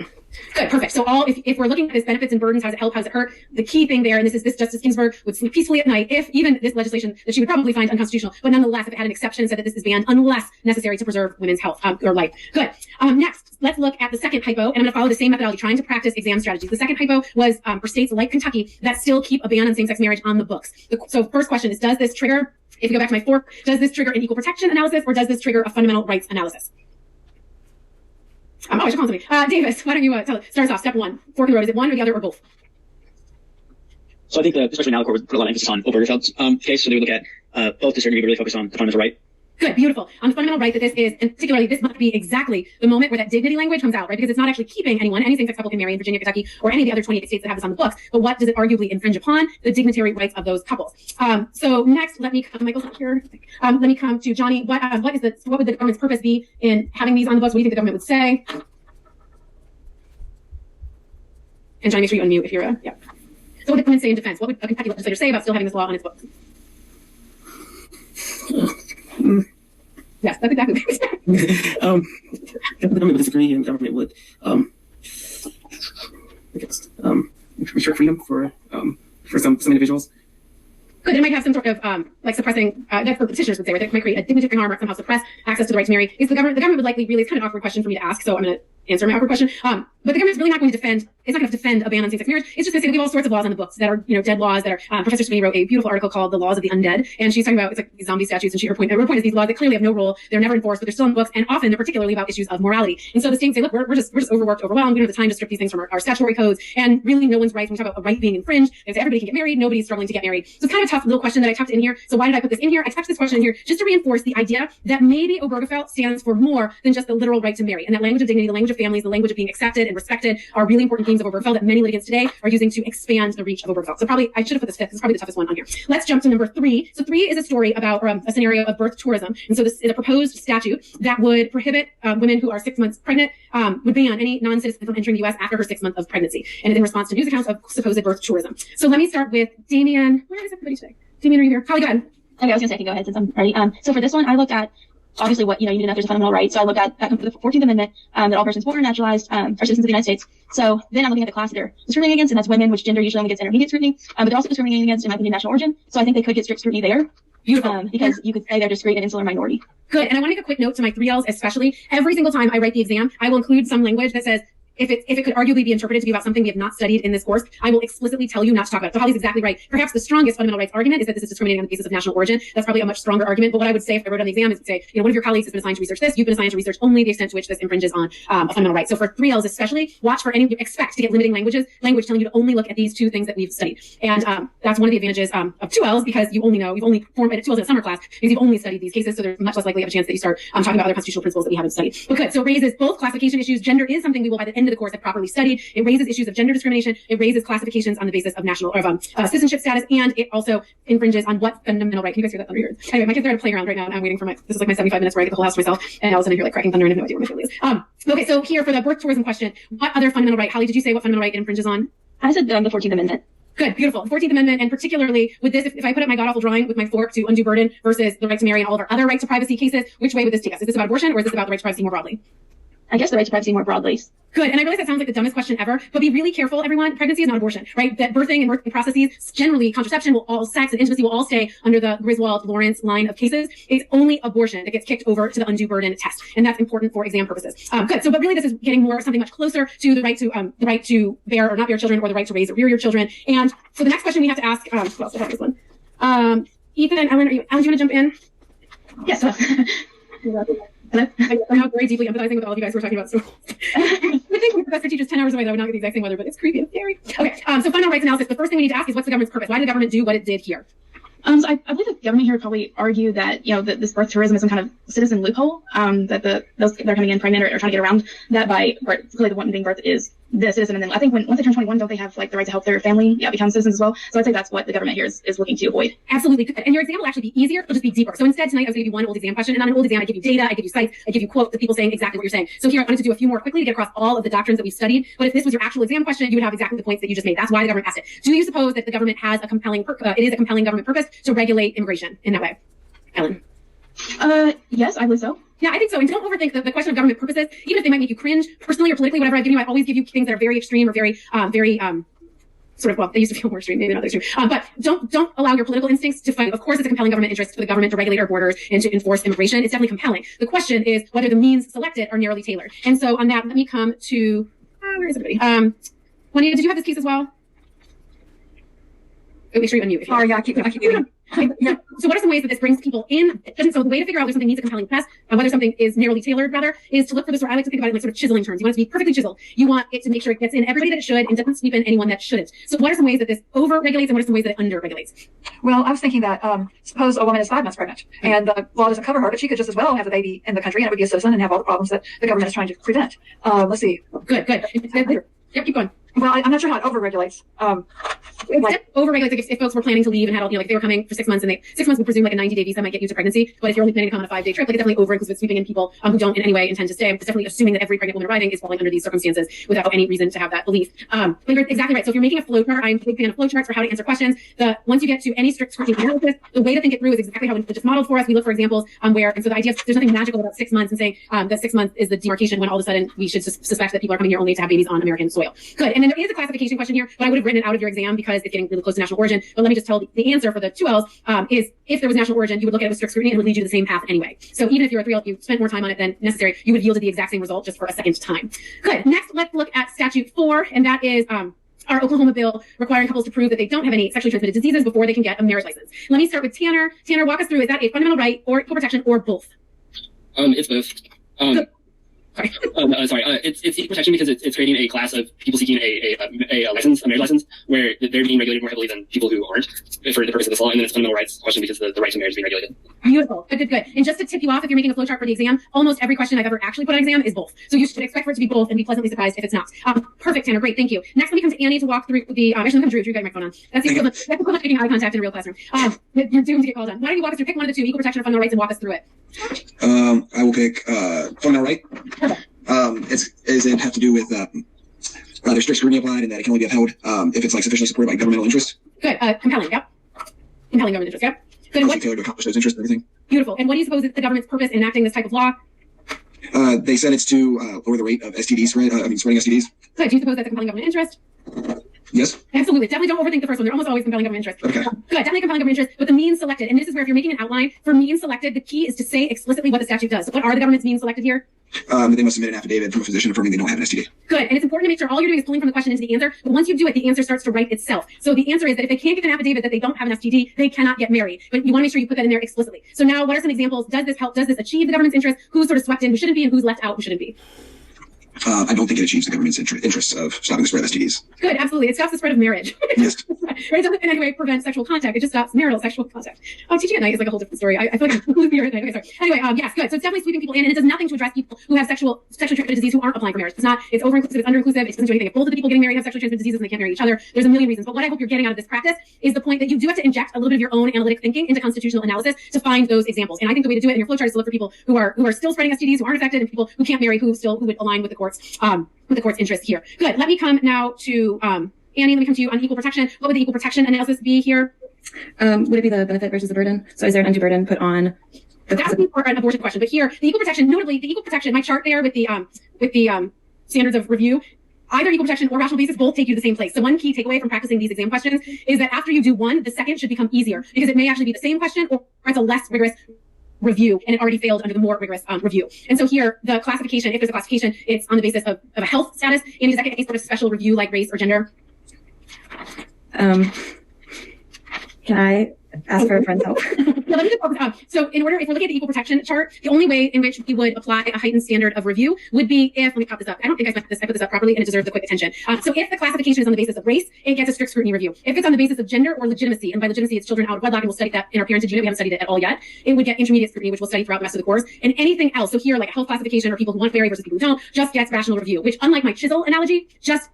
Good, perfect. So if we're looking at this benefits and burdens, how does it help, how does it hurt? The key thing there, and this Justice Ginsburg would sleep peacefully at night if even this legislation that she would probably find unconstitutional, but nonetheless, if it had an exception and said that this is banned unless necessary to preserve women's health or life. Good. Next, let's look at the second hypo, and I'm going to follow the same methodology, trying to practice exam strategies. The second hypo was for states like Kentucky that still keep a ban on same-sex marriage on the books. So first question is, does this trigger, if you go back to my fork, does this trigger an equal protection analysis or does this trigger a fundamental rights analysis? I should call somebody. Davis, why don't you start us off? Step one, fork in the road. Is it one or the other or both? So I think especially now the court would put a lot of emphasis on Obergefell's case. So they would look at both to a certain degree, but really focus on the fundamental right. Good, beautiful. On the fundamental right that this is, and particularly this must be exactly the moment where that dignity language comes out, right? Because it's not actually keeping anyone, any same-sex couple can marry in Virginia, Kentucky, or any of the other 28 states that have this on the books. But what does it arguably infringe upon? The dignitary rights of those couples. So next, let me come, Michael's not here. Let me come to Johnny. What would the government's purpose be in having these on the books? What do you think the government would say? And Johnny, make sure you unmute if you're yeah. So what would the government say in defense? What would a Kentucky legislator say about still having this law on its books? Yes, that's exactly what the government would disagree, and the government would restrict freedom for some individuals. Good. It might have some sort of like suppressing. That's what the petitioners would say, right? That might create a dignitary harm or somehow suppress access to the right to marry. Is the government would likely really? It's kind of an awkward question for me to ask, so I'm going to answer my awkward question. But the government's really not going to defend. It's not going to defend a ban on same-sex marriage. It's just going to say that we have all sorts of laws on the books that are, dead laws that are. Professor Sweeney wrote a beautiful article called "The Laws of the Undead," and she's talking about it's like these zombie statutes. And her point is these laws that clearly have no role. They're never enforced, but they're still in the books, and often they're particularly about issues of morality. And so the states say, look, we're just overworked, overwhelmed. We don't have the time to strip these things from our statutory codes. And really, no one's rights. When we talk about a right being infringed, they say everybody can get married. Nobody's struggling to get married. So it's kind of a tough little question that I tucked in here. So why did I put this in here? I tucked this question in here just to reinforce the idea that maybe Obergefell stands for more than just the literal right to marry, and that language of dignity, the language of families, the language of being accepted and respected are really important themes of Obergefell that many litigants today are using to expand the reach of Obergefell. So probably I should have put this fifth. This is probably the toughest one on here. Let's jump to number 3. So 3 is a story about a scenario of birth tourism. And so this is a proposed statute that would prohibit women who are 6 months pregnant, would ban any non-citizen from entering the U.S. after her 6th month of pregnancy. And it's in response to news accounts of supposed birth tourism. So let me start with Damien. Where is everybody today? Damien, are you here? Holly, go ahead. Okay, I was gonna say I can go ahead since I'm ready. So for this one, I looked at obviously what you need to know if there's a fundamental right. So I looked at that comes from the 14th Amendment, that all persons born or naturalized are citizens of the United States. So then I'm looking at the class that they're discriminating against, and that's women, which gender usually only gets intermediate scrutiny. But they're also discriminating against, in my opinion, national origin. So I think they could get strict scrutiny there. Beautiful. Because you could say they're discrete and insular minority. Good. And I want to make a quick note to my 3Ls, especially every single time I write the exam, I will include some language that says, if it could arguably be interpreted to be about something we have not studied in this course, I will explicitly tell you not to talk about it. So Holly's exactly right. Perhaps the strongest fundamental rights argument is that this is discriminating on the basis of national origin. That's probably a much stronger argument. But what I would say if I wrote on the exam is say, one of your colleagues has been assigned to research this. You've been assigned to research only the extent to which this infringes on a fundamental right. So for 3Ls especially, watch for expect to get limiting language telling you to only look at these 2 things that we've studied. And that's one of the advantages of 2Ls because you've only formed 2Ls in a summer class because you've only studied these cases. So there's much less likely of a chance that you start talking about other constitutional principles that we haven't studied. But good. So it raises both classification issues. Gender is something we will by the end of the course have properly studied. It raises issues of gender discrimination. It raises classifications on the basis of national or citizenship status, and it also infringes on what fundamental right. Can you guys hear that thunder here? Anyway, my kids are at a playground right now, and I'm waiting for this is like my 75 minutes where I get the whole house to myself, and all of a sudden I hear like cracking thunder and I have no idea where my family is. Okay, so here for the birth tourism question, what other fundamental right? Holly, did you say what fundamental right it infringes on? I said the 14th Amendment. Good, beautiful. The 14th Amendment, and particularly with this, if I put up my god-awful drawing with my fork to undue burden versus the right to marry and all of our other right to privacy cases, which way would this take us? Is this about abortion or is this about the right to privacy more broadly? I guess the right to privacy more broadly. Good. And I realize that sounds like the dumbest question ever, but be really careful, everyone. Pregnancy is not abortion, right? That birthing and birthing processes, generally contraception will all, sex and intimacy will all stay under the Griswold-Lawrence line of cases. It's only abortion that gets kicked over to the undue burden test. And that's important for exam purposes. Good. So, but really this is getting more something much closer to the right to bear or not bear children, or the right to raise or rear your children. And so the next question we have to ask, who else do I have this one? Ethan, Ellen, do you want to jump in? Yes. Hello? I'm now very deeply empathizing with all of you guys who are talking about so I think professor teaches 10 hours away, that would not get the exact same weather, but it's creepy and scary. Okay, so fundamental rights analysis. The first thing we need to ask is, what's the government's purpose? Why did the government do what it did here? So I believe the government here would probably argue that, that this birth tourism is some kind of citizen loophole, that those that are coming in pregnant are trying to get around that by, clearly the one being birth is the citizen. And then I think once they turn 21, don't they have like the right to help their family become citizens as well? So I'd say that's what the government here is looking to avoid. Absolutely. And your exam will actually be easier. It'll just be deeper. So instead tonight I was going to give you one old exam question, and on an old exam I give you data, I give you cites, I give you quotes of people saying exactly what you're saying. So here I wanted to do a few more quickly to get across all of the doctrines that we've studied. But if this was your actual exam question, you would have exactly the points that you just made. That's why the government passed it. Do you suppose that the government has a compelling, it is a compelling government purpose to regulate immigration in that way? Ellen? Yes, I believe so. Yeah, I think so. And don't overthink the question of government purposes, even if they might make you cringe personally or politically, whatever I've given you. I always give you things that are very extreme or very sort of, well, they used to feel more extreme, maybe not extreme. But don't allow your political instincts to fight. Of course, it's a compelling government interest for the government to regulate our borders and to enforce immigration. It's definitely compelling. The question is whether the means selected are narrowly tailored. And so on that, let me come to, where is everybody? Juanita, did you have this case as well? Oh, make sure you unmute. Oh, yeah, I keep muting. Yeah. So what are some ways that this brings people in? So the way to figure out whether something needs a compelling test, whether something is narrowly tailored, rather, is to look for this. I like to think about it in like sort of chiseling terms. You want it to be perfectly chiseled. You want it to make sure it gets in everybody that it should and doesn't sweep in anyone that shouldn't. So what are some ways that this over-regulates and what are some ways that it under-regulates? Well, I was thinking that suppose a woman is 5 months pregnant and the law doesn't cover her, but she could just as well have the baby in the country and it would be a citizen and have all the problems that the government is trying to prevent. Let's see. Good. Yep, keep going. Well, I'm not sure how it over-regulates. Over-regulates if folks were planning to leave and had all, like they were coming for 6 months, and 6 months would presume like a 90-day visa might get you to pregnancy. But if you're only planning to come on a 5-day trip, like it definitely over-includes with sweeping in people who don't in any way intend to stay. It's definitely assuming that every pregnant woman arriving is falling under these circumstances without any reason to have that belief. But you're exactly right. So if you're making a flowchart, I'm a big fan of flowcharts for how to answer questions. Once you get to any strict scrutiny analysis, the way to think it through is exactly how it's just modeled for us. We look for examples where, and so the idea is there's nothing magical about 6 months and saying that 6 months is the demarcation when all of a sudden we should suspect that people are coming here only to have babies on American soil. Good. And then there is a classification question here, but I would have written it out of your exam because it's getting really close to national origin. But let me just tell the answer for the 2 L's is if there was national origin, you would look at it with strict scrutiny and it would lead you to the same path anyway. So even if you're a 3L, you spent more time on it than necessary, you would yield the exact same result just for a second time. Good. Next, let's look at statute 4, and that is our Oklahoma bill requiring couples to prove that they don't have any sexually transmitted diseases before they can get a marriage license. Let me start with Tanner. Tanner, walk us through, is that a fundamental right or equal protection or both? It's both. It's equal protection because it's creating a class of people seeking a license, a marriage license, where they're being regulated more heavily than people who aren't for the purpose of this law. And then it's a fundamental rights question because the right to marriage is being regulated. Beautiful. Good. And just to tip you off, if you're making a flowchart for the exam, almost every question I've ever actually put on exam is both. So you should expect for it to be both and be pleasantly surprised if it's not. Perfect, Tanner. Great. Thank you. Next, let me come to Annie to walk through the, actually, come Drew. Drew, got your microphone on. That's the equivalent of making eye contact in a real classroom. You're doomed to get called on. Why don't you walk us through, pick one of the two, equal protection or fundamental rights, and walk us through it. I will pick fundamental right. Perfect. It have to do with there's strict scrutiny applied and that it can only be upheld if it's like sufficiently supported by governmental interest. Good. Compelling. Yep. Compelling government interest. Yep. Good. And what? Tailored to accomplish those interests and everything. Beautiful. And what do you suppose is the government's purpose in enacting this type of law? They said it's to lower the rate of STD spread. Spreading STDs. Good. Do you suppose that's a compelling government interest? Yes. Absolutely. Definitely don't overthink the first one. They're almost always compelling government interest. Okay. Good. Definitely compelling government interest. But the means selected, and this is where if you're making an outline for means selected, the key is to say explicitly what the statute does. So what are the government's means selected here? They must submit an affidavit from a physician affirming they don't have an STD. Good. And it's important to make sure all you're doing is pulling from the question into the answer. But once you do it, the answer starts to write itself. So the answer is that if they can't get an affidavit that they don't have an STD, they cannot get married. But you want to make sure you put that in there explicitly. So now what are some examples? Does this help? Does this achieve the government's interest? Who's sort of swept in, who shouldn't be, and who's left out, who shouldn't be? I don't think it achieves the government's interests of stopping the spread of STDs. Good, absolutely. It stops the spread of marriage. Yes. Right? It doesn't in any way prevent sexual contact. It just stops marital sexual contact. Teaching at night is like a whole different story. I feel like I'm losing here at night. Okay, sorry. Anyway, yes, good. So it's definitely sweeping people in, and it does nothing to address people who have sexually transmitted disease who aren't applying for marriage. It's over-inclusive, it's under-inclusive, it doesn't do anything. If both of the people getting married have sexually transmitted diseases and they can't marry each other, there's a million reasons. But what I hope you're getting out of this practice is the point that you do have to inject a little bit of your own analytic thinking into constitutional analysis to find those examples. And I think the way to do it in your flowchart is to look for people who are still spreading STDs, who aren't affected, and people who can't marry, who would align with the court's interest here. Good. Let me come now to Annie. Let me come to you on equal protection. What would the equal protection analysis be here? Would it be the benefit versus the burden? So is there an undue burden put on the That would be for an abortion question. But here, the equal protection, notably, the equal protection, my chart there with the standards of review, either equal protection or rational basis both take you to the same place. So one key takeaway from practicing these exam questions is that after you do one, the second should become easier because it may actually be the same question or it's a less rigorous review and it already failed under the more rigorous review. And so here, the classification, if there's a classification, it's on the basis of a health status. And does that get any sort of special review like race or gender? Can I ask for a friend's help? Let me just focus. So if we're looking at the equal protection chart, the only way in which we would apply a heightened standard of review would be if, let me pop this up. I don't think I put this up properly and it deserves the quick attention. So if the classification is on the basis of race, it gets a strict scrutiny review. If it's on the basis of gender or legitimacy, and by legitimacy, it's children out of wedlock, and we'll study that in our parentage unit. We haven't studied it at all yet. It would get intermediate scrutiny, which we'll study throughout the rest of the course. And anything else, so here, like a health classification or people who want to marry versus people who don't, just gets rational review, which unlike my chisel analogy,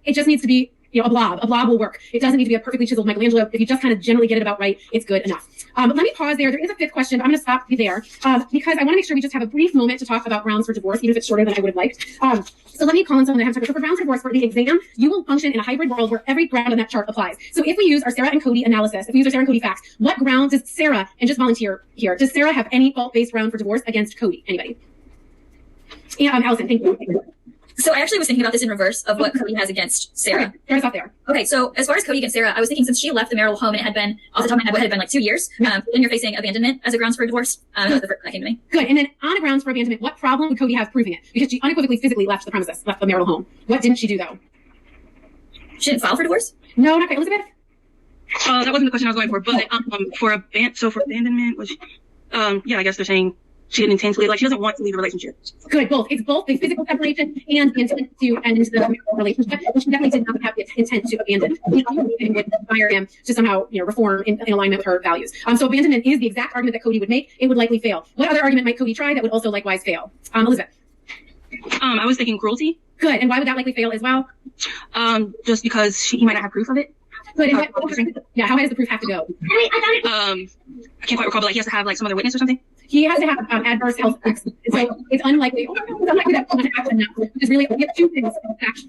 it just needs to be a blob. A blob will work. It doesn't need to be a perfectly chiseled Michelangelo. If you just kind of generally get it about right, it's good enough. But let me pause there. There is a fifth question, but I'm going to stop there because I want to make sure we just have a brief moment to talk about grounds for divorce, even if it's shorter than I would have liked. So let me call in someone that I have to. So for grounds for divorce for the exam, you will function in a hybrid world where every ground on that chart applies. So if we use our Sarah and Cody analysis, if we use our Sarah and Cody facts, what ground does Sarah, and just volunteer here, does Sarah have any fault-based ground for divorce against Cody? Anybody? Yeah, Allison, thank you. So I actually was thinking about this in reverse of what Cody has against Sarah. Okay, start us off there. Okay, so as far as Cody against Sarah, I was thinking since she left the marital home and it had been, off the top of my head, what had been like 2 years, then you're facing abandonment as a grounds for divorce. That was the first thing that came to me. Good. And then on a grounds for abandonment, what problem would Cody have proving it? Because she unequivocally physically left the premises, left the marital home. What didn't she do though? She didn't file for divorce? No, not quite. Elizabeth? That wasn't the question I was going for, but for abandonment, which, I guess they're saying she didn't intend to leave, like she doesn't want to leave the relationship. Good, both. It's both the physical separation and the intent to end the marital relationship. And she definitely did not have the intent to abandon. It would inspire him to somehow, reform in alignment with her values. So abandonment is the exact argument that Cody would make. It would likely fail. What other argument might Cody try that would also likewise fail? Elizabeth? I was thinking cruelty. Good. And why would that likely fail as well? Just because he might not have proof of it. Good. And how high does the proof have to go? I can't quite recall, but like he has to have like some other witness or something. He has to have adverse health effects. So it's unlikely that someone has enough, which is really, we have two things,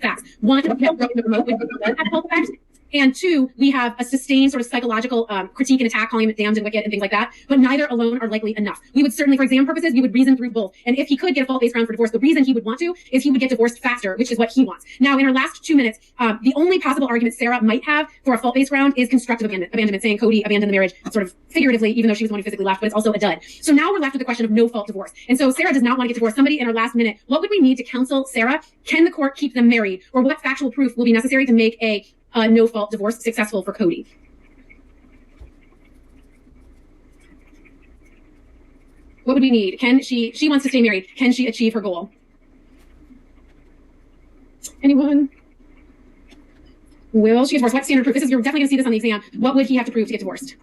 facts. One, we have broken the remote with have health effects. And two, we have a sustained sort of psychological critique and attack, calling him damned and wicked and things like that. But neither alone are likely enough. We would certainly, for exam purposes, we would reason through both. And if he could get a fault-based ground for divorce, the reason he would want to is he would get divorced faster, which is what he wants. Now, in our last 2 minutes, the only possible argument Sarah might have for a fault-based ground is constructive abandonment, saying Cody abandoned the marriage sort of figuratively, even though she was the one who physically left, but it's also a dud. So now we're left with the question of no-fault divorce. And so Sarah does not want to get divorced. Somebody in our last minute, what would we need to counsel Sarah? Can the court keep them married? Or what factual proof will be necessary to make a no-fault divorce successful for Cody? What would we need? She wants to stay married. Can she achieve her goal? Anyone? Will she get divorced? What standard proof? You're definitely going to see this on the exam. What would he have to prove to get divorced?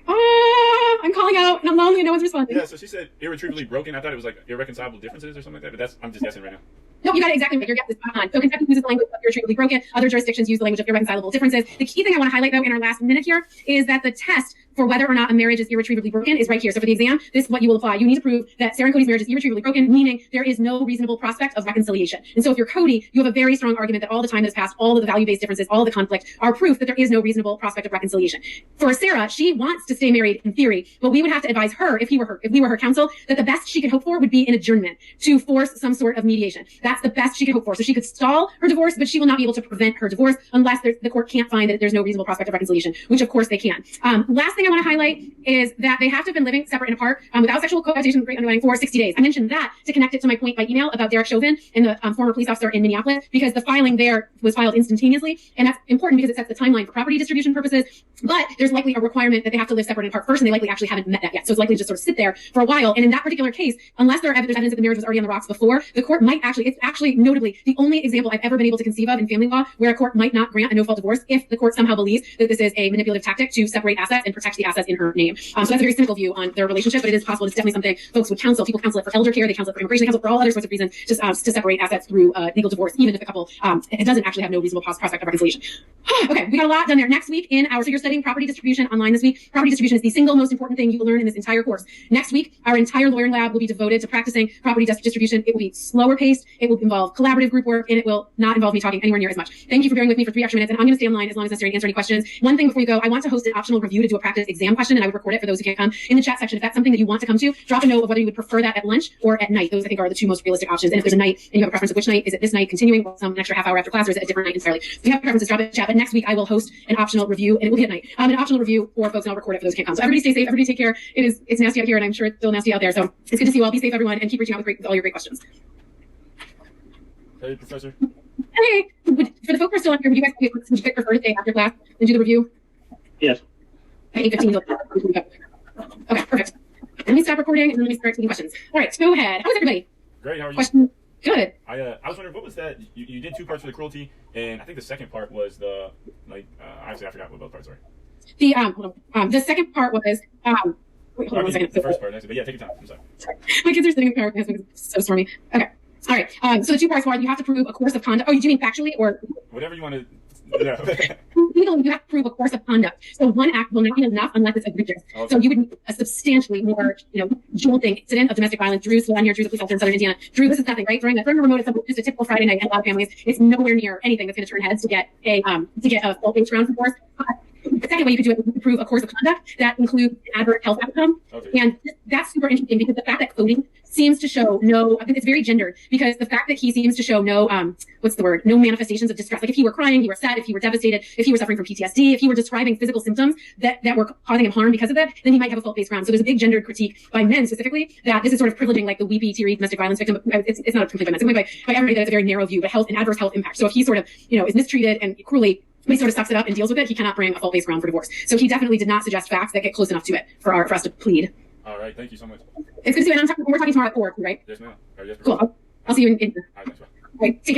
I'm calling out and I'm lonely and no one's responding. Yeah, so she said irretrievably broken. I thought it was like irreconcilable differences or something like that, but I'm just guessing right now. No, you got it exactly right. Your guess is spot on. So Kentucky uses the language of irretrievably broken. Other jurisdictions use the language of irreconcilable differences. The key thing I want to highlight, though, in our last minute here is that the test for whether or not a marriage is irretrievably broken is right here. So for the exam, this is what you will apply. You need to prove that Sarah and Cody's marriage is irretrievably broken, meaning there is no reasonable prospect of reconciliation. And so if you're Cody, you have a very strong argument that all the time that has passed, all of the value-based differences, all of the conflict are proof that there is no reasonable prospect of reconciliation. For Sarah, she wants to stay married in theory, but we would have to advise her, if we were her counsel, that the best she could hope for would be an adjournment to force some sort of mediation. That's the best she could hope for. So she could stall her divorce, but she will not be able to prevent her divorce unless the court can't find that there's no reasonable prospect of reconciliation, which of course they can. Last thing I want to highlight is that they have to have been living separate and apart without sexual cohabitation with great underlying for 60 days. I mentioned that to connect it to my point by email about Derek Chauvin and the former police officer in Minneapolis, because the filing there was filed instantaneously. And that's important because it sets the timeline for property distribution purposes. But there's likely a requirement that they have to live separate and apart first, and they likely actually haven't met that yet. So it's likely to just sort of sit there for a while. And in that particular case, unless there's evidence that the marriage was already on the rocks before, the court might actually, it's actually notably the only example I've ever been able to conceive of in family law where a court might not grant a no-fault divorce if the court somehow believes that this is a manipulative tactic to separate assets and protect the assets in her name. So that's a very cynical view on their relationship, but it is possible. It's definitely something folks would counsel. People counsel it for elder care, they counsel it for immigration, they counsel it for all other sorts of reasons, just to separate assets through legal divorce, even if the couple it doesn't actually have no reasonable prospect of reconciliation. Okay, we got a lot done there. Next week so you're studying property distribution online this week. Property distribution is the single most important thing you will learn in this entire course. Next week, our entire lawyering lab will be devoted to practicing property distribution. It will be slower paced, it will involve collaborative group work, and it will not involve me talking anywhere near as much. Thank you for bearing with me for 3 extra minutes, and I'm going to stay online as long as necessary to answer any questions. One thing before you go, I want to host an optional review to do a practice this exam question, and I would record it for those who can't come in the chat section. If that's something that you want to come to, drop a note of whether you would prefer that at lunch or at night. Those I think are the two most realistic options. And if there's a night and you have a preference of which night, is it this night continuing or some extra half hour after class, or is it a different night entirely? If you have preferences, drop it in the chat. But next week I will host an optional review, and it will be at night. An optional review for folks, and I'll record it for those who can't come. So everybody stay safe. Everybody take care. It's nasty out here, and I'm sure it's still nasty out there. So it's good to see you all. Be safe, everyone, and keep reaching out with all your great questions. Hey, Professor. Hey, for the folk who are still on here, would you guys prefer to stay after class and do the review? Yes. At 8:15. Okay, perfect. Let me stop recording and then let me start taking questions. All right, go ahead. How's everybody? Great. How are you? Question. Good. I was wondering, what was that? You did two parts for the cruelty, and I think the second part was the actually I forgot what both parts were. The second part was wait, hold on 1 second. The first part, actually, but yeah, take your time. I'm sorry. My kids are sitting in the car because it's so stormy. Okay. All right. So the two parts were you have to prove a course of conduct. Oh, do you mean factually or whatever you want to? Yeah. Legally, you have to prove a course of conduct. So one act will not be enough unless it's egregious. Okay. So you would need a substantially more, jolting incident of domestic violence. Drew's still on here. Drew's a police officer in Southern Indiana. Drew, this is nothing, right? Throwing a remote at someone, just a typical Friday night in a lot of families. It's nowhere near anything that's going to turn heads to get a fault-based grounds for force. The second way you could do it is to prove a course of conduct that includes an adverse health outcome. Okay. And that's super interesting because the fact that coding seems to show it's very gendered, because the fact that he seems to show no manifestations of distress. Like if he were crying, he were sad, if he were devastated, if he were suffering from PTSD, if he were describing physical symptoms that were causing him harm because of that, then he might have a fault-based ground. So there's a big gendered critique by men specifically that this is sort of privileging like the weepy, teary domestic violence victim. It's not a complaint by men. It's by everybody that it's a very narrow view, but an adverse health impact. So if he sort of, is mistreated and cruelly, but he sort of sucks it up and deals with it, he cannot bring a fault-based ground for divorce. So he definitely did not suggest facts that get close enough to it for us to plead. All right, thank you so much. It's good to see you. And we're talking tomorrow at 4, right? Yes, ma'am. Yes, cool. I'll see you in. All right, thanks, bye. All right, take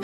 care.